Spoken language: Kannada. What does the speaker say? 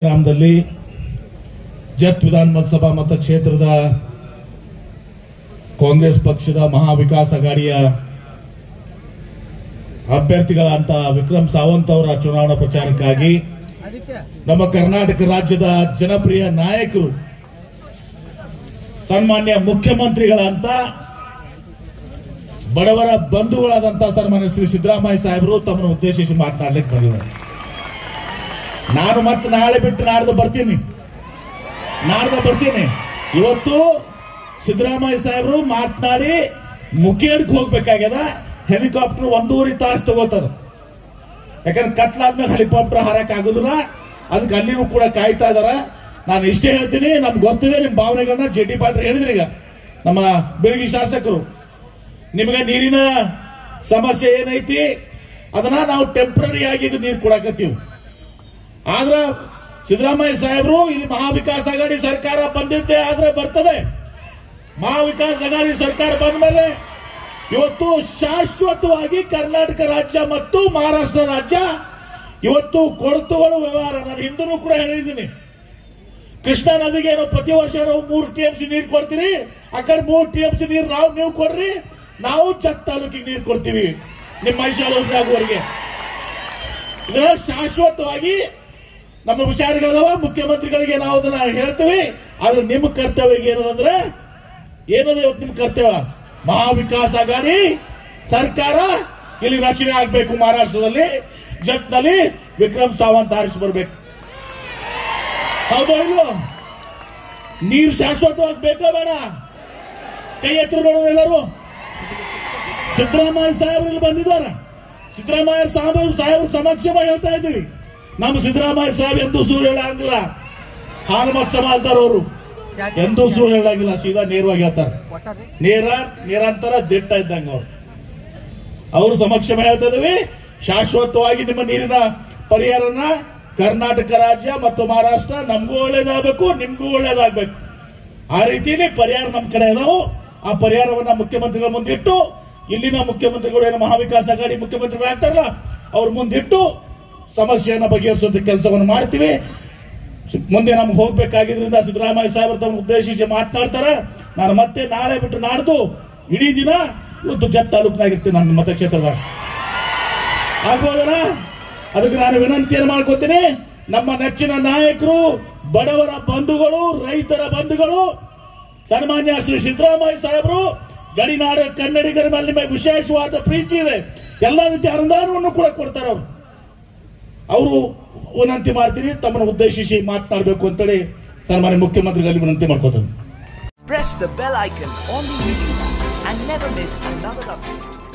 ಗ್ರಾಮದಲ್ಲಿ ಜತ್ ವಿಧಾನಸಭಾ ಮತಕ್ಷೇತ್ರದ ಕಾಂಗ್ರೆಸ್ ಪಕ್ಷದ ಮಹಾವಿಕಾಸ್ ಅಘಾಡಿಯ ಅಭ್ಯರ್ಥಿಗಳಂತ ವಿಕ್ರಮ್ ಸಾವಂತ್ ಅವರ ಚುನಾವಣಾ ಪ್ರಚಾರಕ್ಕಾಗಿ ನಮ್ಮ ಕರ್ನಾಟಕ ರಾಜ್ಯದ ಜನಪ್ರಿಯ ನಾಯಕರು ಸನ್ಮಾನ್ಯ ಮುಖ್ಯಮಂತ್ರಿಗಳಂತ ಬಡವರ ಬಂಧುಗಳಾದಂತ ಸನ್ಮಾನ್ಯ ಶ್ರೀ ಸಿದ್ದರಾಮಯ್ಯ ಸಾಹೇಬರು ತಮ್ಮನ್ನು ಉದ್ದೇಶಿಸಿ ಮಾತನಾಡಲಿಕ್ಕೆ ಬಂದಿದ್ದಾರೆ. ನಾನು ಮತ್ತೆ ನಾಳೆ ಬಿಟ್ಟು ನಾಡ್ದು ಬರ್ತೀನಿ. ಇವತ್ತು ಸಿದ್ದರಾಮಯ್ಯ ಸಾಹೇಬರು ಮಾತನಾಡಿ ಮುಖೇಡ್ಗೆ ಹೋಗ್ಬೇಕಾಗ್ಯದ. ಹೆಲಿಕಾಪ್ಟರ್ 1.5 ತಾಸು ತಗೋತದ. ಯಾಕಂದ್ರೆ ಕತ್ಲಾದ್ಮೇಲೆ ಹೆಲಿಕಾಪ್ಟರ್ ಹಾರಕ್ ಆಗುದಿಲ್ಲ. ಅದಕ್ಕೆ ಅಲ್ಲಿನೂ ಕೂಡ ಕಾಯ್ತಾ ಇದಾರ. ನಾನು ಇಷ್ಟೇ ಹೇಳ್ತೀನಿ, ನಮ್ಗೆ ಗೊತ್ತಿದೆ ನಿಮ್ಮ ಭಾವನೆಗಳನ್ನ. ಜೆ.ಟಿ. ಪಾಟೀಲ್ ಹೇಳಿದ್ರಿ, ಈಗ ನಮ್ಮ ಬೆಳಗಿ ಶಾಸಕರು, ನಿಮಗೆ ನೀರಿನ ಸಮಸ್ಯೆ ಏನೈತಿ ಅದನ್ನ ನಾವು ಟೆಂಪ್ರರಿ ಆಗಿ ನೀರು ಕೊಡಕತ್ತೀವಿ. ಆದ್ರ ಸಿದ್ದರಾಮಯ್ಯ ಸಾಹೇಬರು ಇಲ್ಲಿ ಮಹಾವಿಕಾಸ್ ಅಘಾಡಿ ಸರ್ಕಾರ ಬಂದಿದ್ದೆ ಆದ್ರೆ ಬರ್ತದೆ. ಮಹಾವಿಕಾಸ್ ಅಘಾಡಿ ಸರ್ಕಾರ ಬಂದ ಮೇಲೆ ಇವತ್ತು ಶಾಶ್ವತವಾಗಿ ಕರ್ನಾಟಕ ರಾಜ್ಯ ಮತ್ತು ಮಹಾರಾಷ್ಟ್ರ ರಾಜ್ಯ ಇವತ್ತು ಕೊರತೆಗಳು ವ್ಯವಹಾರ. ನಾನು ಹಿಂದೂ ಕೂಡ ಹೇಳಿದ್ದೀನಿ, ಕೃಷ್ಣಾ ನದಿಗೆ ಏನೋ ಪ್ರತಿ ವರ್ಷ ನಾವು 3 TMC ನೀರು ಕೊಡ್ತೀರಿ, ಆ ಕಡೆ 3 TMC ನೀರು ನೀವು ಕೊಡ್ರಿ, ನಾವು ಚಕ್ ತಾಲೂಕಿಗೆ ನೀರು ಕೊಡ್ತೀವಿ ನಿಮ್ಮ ಮೈಸೂರಿಗೆ. ಇದನ್ನ ಶಾಶ್ವತವಾಗಿ ನಮ್ಮ ವಿಚಾರಗಳವ ಮುಖ್ಯಮಂತ್ರಿಗಳಿಗೆ ನಾವು ಅದನ್ನ ಹೇಳ್ತೀವಿ. ಆದ್ರೆ ನಿಮ್ಮ ಕರ್ತವ್ಯ ಏನದಂದ್ರೆ ಏನದು? ಇವತ್ತು ನಿಮ್ಮ ಕರ್ತವ್ಯ ಮಹಾವಿಕಾಸ್ ಅಘಾಡಿ ಸರ್ಕಾರ ಇಲ್ಲಿ ರಚನೆ ಆಗ್ಬೇಕು. ಮಹಾರಾಷ್ಟ್ರದಲ್ಲಿ ಜತ್ನಲ್ಲಿ ವಿಕ್ರಮ್ ಸಾವಂತ್ ಆರಿಸಿ ಬರ್ಬೇಕು. ಹೌದೋ ಇಲ್ಲೋ? ನೀರು ಶಾಶ್ವತವಾಗಿ ಬೇಕೋ ಬೇಡ? ಕೈ ಎತ್ತರ ನೋಡೋಣ ಎಲ್ಲರೂ. ಸಿದ್ದರಾಮಯ್ಯ ಸಾಹೇಬರು ಇಲ್ಲಿ ಬಂದಿದ್ದಾರೆ. ಸಿದ್ದರಾಮಯ್ಯ ಸಾಹೇಬರು ಸಮಕ್ಷವಾಗಿ ಹೇಳ್ತಾ ಇದ್ದೀವಿ, ನಮ್ಮ ಸಿದ್ದರಾಮಯ್ಯ ಸಾಹೇಬ್ ಎಂದೂ ಸುಳ್ಳು ಹೇಳಂಗಿಲ್ಲ. ಹಾಲ್ಮತ್ ಸಮಾಜದವರು ಎಂದೂ ಸುಳ್ಳು ಹೇಳಂಗಿಲ್ಲ, ಸೀದಾ ನೇರವಾಗಿ ಹೇಳ್ತಾರೆ. ನಿರಂತರ ದಿಟ್ಟ ಇದ್ದಂಗ ಅವರು ಸಮಕ್ಷಮ ಹೇಳ್ತಾ ಇದೀವಿ. ಶಾಶ್ವತವಾಗಿ ನಿಮ್ಮ ನೀರಿನ ಪರಿಹಾರನ ಕರ್ನಾಟಕ ರಾಜ್ಯ ಮತ್ತು ಮಹಾರಾಷ್ಟ್ರ ನಮಗೂ ಒಳ್ಳೇದಾಗಬೇಕು, ನಿಮ್ಗೂ ಒಳ್ಳೇದಾಗಬೇಕು. ಆ ರೀತಿಯಲ್ಲಿ ಪರಿಹಾರ ನಮ್ಮ ಕಡೆ ಇದಾವು. ಆ ಪರಿಹಾರವನ್ನ ಮುಖ್ಯಮಂತ್ರಿಗಳ ಮುಂದಿಟ್ಟು, ಇಲ್ಲಿನ ಮುಖ್ಯಮಂತ್ರಿಗಳು ಏನು ಮಹಾವಿಕಾಸ್ ಅಘಾಡಿ ಮುಖ್ಯಮಂತ್ರಿಗಳು ಆಗ್ತಾರಲ್ಲ ಅವ್ರ ಮುಂದಿಟ್ಟು ಸಮಸ್ಯೆಯನ್ನು ಬಗೆಹರಿಸುವಂತ ಕೆಲಸವನ್ನು ಮಾಡ್ತೀವಿ. ಮುಂದೆ ನಮ್ಗೆ ಹೋಗ್ಬೇಕಾಗಿದ್ರಿಂದ ಸಿದ್ದರಾಮಯ್ಯ ಸಾಹೇಬರು ತಮ್ಮ ಉದ್ದೇಶಿಸಿ ಮಾತನಾಡ್ತಾರೆ. ನಾನು ಮತ್ತೆ ನಾಳೆ ಬಿಟ್ಟು ನಾಡ್ದು ಇಡೀ ದಿನ ಇವತ್ತು ಜತ್ ತಾಲೂಕಿನಾಗಿರ್ತೀನಿ ನನ್ನ ಮತಕ್ಷೇತ್ರದ. ಆಗ್ಬೋದಲ್ಲ? ಅದಕ್ಕೆ ನಾನು ವಿನಂತಿಯನ್ನು ಮಾಡ್ಕೋತೀನಿ, ನಮ್ಮ ನೆಚ್ಚಿನ ನಾಯಕರು, ಬಡವರ ಬಂಧುಗಳು, ರೈತರ ಬಂಧುಗಳು, ಸನ್ಮಾನ್ಯ ಶ್ರೀ ಸಿದ್ದರಾಮಯ್ಯ ಸಾಹೇಬರು ಗಡಿನಾಡ ಕನ್ನಡಿಗರ ಮೇಲೆ ನಿಮಗೆ ವಿಶೇಷವಾದ ಪ್ರೀತಿ ಇದೆ. ಎಲ್ಲ ರೀತಿಯ ಅನುದಾನವನ್ನು ಕೂಡ ಕೊಡ್ತಾರೆ. ಅವರು ವಿನಂತಿ ಮಾಡ್ತೀನಿ, ತಮ್ಮನ್ನು ಉದ್ದೇಶಿಸಿ ಮಾತನಾಡಬೇಕು ಅಂತೇಳಿ ಸನ್ಮಾನ್ಯ ಮುಖ್ಯಮಂತ್ರಿಗಳಲ್ಲಿ ವಿನಂತಿ ಮಾಡ್ಕೋತೀನಿ. Press the bell icon on the YouTube and never miss another update.